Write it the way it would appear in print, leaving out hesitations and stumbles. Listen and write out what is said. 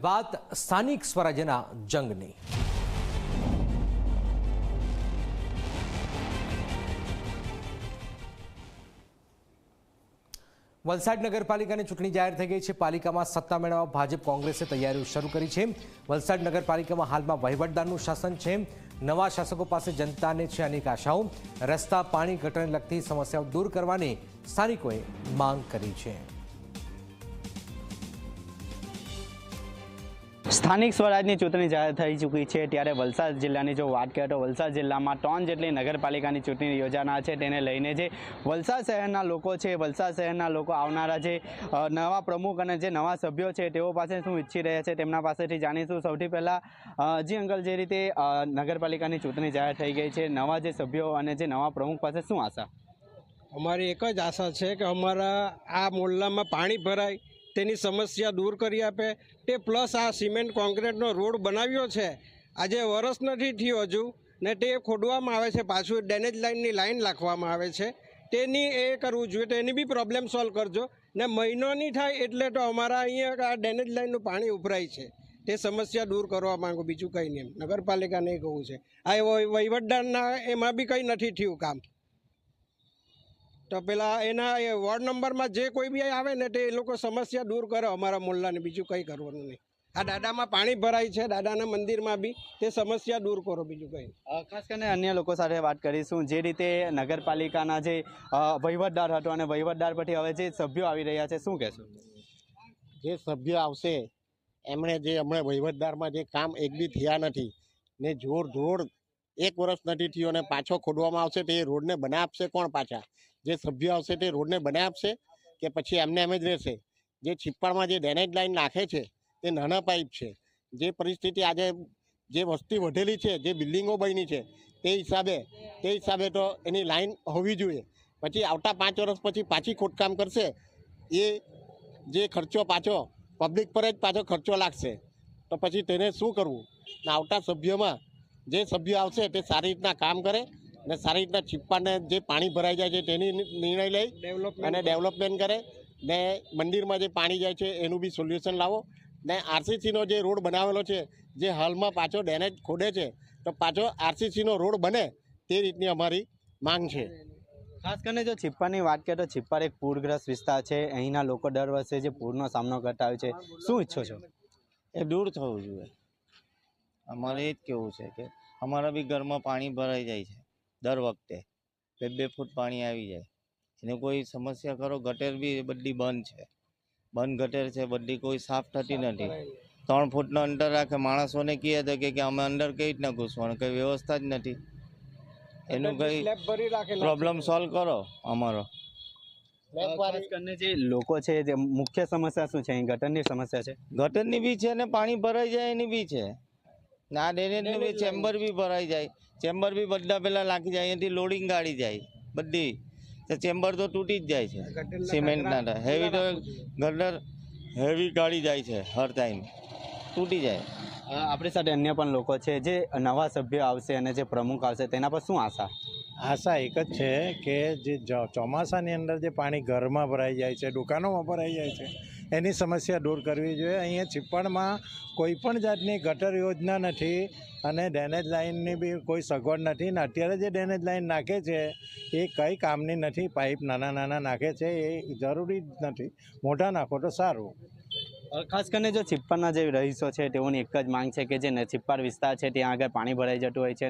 વાત સ્થાનિક સ્વરાજ્યના જંગની। વલસાડ નગરપાલિકાની ચૂંટણી જાહેર થઈ ગઈ છે। પાલિકામાં સત્તા મેળવવા ભાજપ કોંગ્રેસે તૈયારીઓ શરૂ કરી છે। વલસાડ નગરપાલિકામાં હાલમાં વહીવટદારનું શાસન છે। નવા શાસકો પાસે જનતાને છે અનેક આશાઓ। રસ્તા, પાણી, ગટરને લગતી સમસ્યાઓ દૂર કરવાની સ્થાનિકોએ માંગ કરી છે। સ્થાનિક સ્વરાજની ચૂંટણી જાહેર થઈ ચૂકી છે, ત્યારે વલસાડ જિલ્લાની જો વાત કરીએ તો વલસાડ જિલ્લામાં 3 જેટલી નગરપાલિકાની ચૂંટણી યોજાનાર છે। તેને લઈને જે વલસાડ શહેરના લોકો છે, વલસાડ શહેરના લોકો આવનારા જે નવા પ્રમુખ અને જે નવા સભ્યો છે તેઓ પાસે શું ઈચ્છી રહ્યા છે તેમના પાસેથી જાણીશું। સૌથી પહેલાં જી અંકલ, જે રીતે નગરપાલિકાની ચૂંટણી જાહેર થઈ ગઈ છે, નવા જે સભ્યો અને જે નવા પ્રમુખ પાસે શું આશા? અમારી એક જ આશા છે કે અમારા આ મોહલ્લામાં પાણી ભરાય તેની સમસ્યા દૂર કરી આપે તે, પ્લસ આ સિમેન્ટ કોન્ક્રીટનો રોડ બનાવ્યો છે, આજે વરસ નથી થયું હજુ ને તે ખોદવામાં આવે છે, પાછું ડેનેજ લાઇનની લાઇન નાખવામાં આવે છે, તેની એ કરવું જોઈએ, તો એની બી પ્રોબ્લેમ સોલ્વ કરજો ને મહિનો નહીં થાય એટલે તો અમારા અહીંયા આ ડેનેજ લાઇનનું પાણી ઉભરાય છે, તે સમસ્યા દૂર કરવા માંગુ, બીજું કંઈ નહીં। નગરપાલિકાને એ કહું છે, આ વહીવટદારના એમાં બી કંઈ નથી થયું કામ, તો પેલા એના વોર્ડ નંબરમાં જે કોઈ બી આવે ને તે એ લોકો સમસ્યા દૂર કરે અમારા મોહલ્લાને, બીજું કંઈ કરવાનું નહીં। આ દાદામાં પાણી ભરાય છે, દાદાના મંદિરમાં બી, તે સમસ્યા દૂર કરો, બીજું કંઈ। ખાસ કરીને અન્ય લોકો સાથે વાત કરીશું। જે રીતે નગરપાલિકાના જે વહીવટદાર હતો અને વહીવટદાર પછી હવે જે સભ્યો આવી રહ્યા છે, શું કહેશો? જે સભ્ય આવશે એમણે જે હમણાં વહીવટદારમાં જે કામ એક બી થયા નથી ને રોડ 1 વર્ષ નથી થયો અને પાછો ખોદવામાં આવશે, તે રોડને બનાવી આપશે કોણ? પાછા જે સભ્ય આવશે તે રોડને બનાવી આપશે કે પછી એમને એમ જ રહેશે? જે છિપ્પાડમાં જે ડેનેજ લાઇન નાખે છે તે નાના પાઇપ છે। જે પરિસ્થિતિ આજે જે વસ્તી વધેલી છે, જે બિલ્ડિંગો બની છે, તે હિસાબે તો એની લાઇન હોવી જોઈએ। પછી આવતા 5 વર્ષ પછી પાછી ખોદકામ કરશે, એ જે ખર્ચો પાછો પબ્લિક પર જ પાછો ખર્ચો લાગશે, તો પછી તેને શું કરવું? ને આવતા સભ્યોમાં જે સભ્ય આવશે તે સારી રીતના કામ કરે ને સારી રીતના છિપ્પાડને જે પાણી ભરાઈ જાય છે તેની નિર્ણય લઈ અને ડેવલપમેન્ટ કરે ને મંદિરમાં જે પાણી જાય છે એનું બી સોલ્યુશન લાવો ને આરસીસીનો જે રોડ બનાવેલો છે, જે હાલમાં પાછો ડેનેજ ખોદે છે, તો પાછો આરસીસીનો રોડ બને તે રીતની અમારી માંગ છે। ખાસ કરીને જો છિપ્પાડની વાત કરીએ તો છિપ્પાડ એક પૂરગ્રસ્ત વિસ્તાર છે। અહીંના લોકો દર વર્ષે જે પૂરનો સામનો કરતા હોય છે, શું ઈચ્છો છો? એ દૂર થવું જોઈએ। અમારે એ જ કહેવું છે કે અમારા બી ઘરમાં પાણી ભરાઈ જાય છે, દર વખતે 2 ફૂટ પાણી આવી જાય, એને કોઈ સમસ્યા કરો। ગટર બી બધી બંધ છે, બંધ ગટર છે બધી, કોઈ સાફ થતી નથી। 3 ફૂટનો અંતર રાખે, માણસોને કહે તો કે અમે અંદર કઈ રીતના ઘૂસવાનું, કંઈ વ્યવસ્થા જ નથી। એનું કંઈ પ્રોબ્લેમ સોલ્વ કરો અમારો। ખાસ કરીને જે લોકો છે, જે મુખ્ય સમસ્યા શું છે? અહીં ગટરની સમસ્યા છે, ગટરની બી છે ને પાણી ભરાઈ જાય એની બી છે ને આ ડેનેજની બી ચેમ્બર બી ભરાઈ જાય, ચેમ્બર બી બધા પેલા નાખી જાય, અહીંયાથી લોડિંગ ગાડી જાય બધી, તો ચેમ્બર તો તૂટી જ જાય છે સિમેન્ટના। હેવી તો ગટર હેવી ગાડી જાય છે, હર ટાઈમ તૂટી જાય। આપણી સાથે અન્ય પણ લોકો છે, જે નવા સભ્યો આવશે અને જે પ્રમુખ આવશે તેના પર શું આશા? આશા એક જ છે કે જે ચોમાસાની અંદર જે પાણી ઘરમાં ભરાઈ જાય છે, દુકાનોમાં ભરાઈ જાય છે, એની સમસ્યા દૂર કરવી જોઈએ। અહીંયા છિપ્પાડમાં કોઈ પણ જાતની ગટર યોજના નથી અને ડેનેજ લાઇનની બી કોઈ સગવડ નથી ને અત્યારે જે ડેનેજ લાઇન નાખે છે એ કંઈ કામની નથી। પાઇપ નાના નાખે છે, એ જરૂરી જ નથી, મોટા નાખો તો સારું। ખાસ કરીને જો છિપ્પાડના જે રહીશો છે તેઓની એક જ માંગ છે કે જે છિપ્પાડ વિસ્તાર છે ત્યાં આગળ પાણી ભરાઈ જતું હોય છે।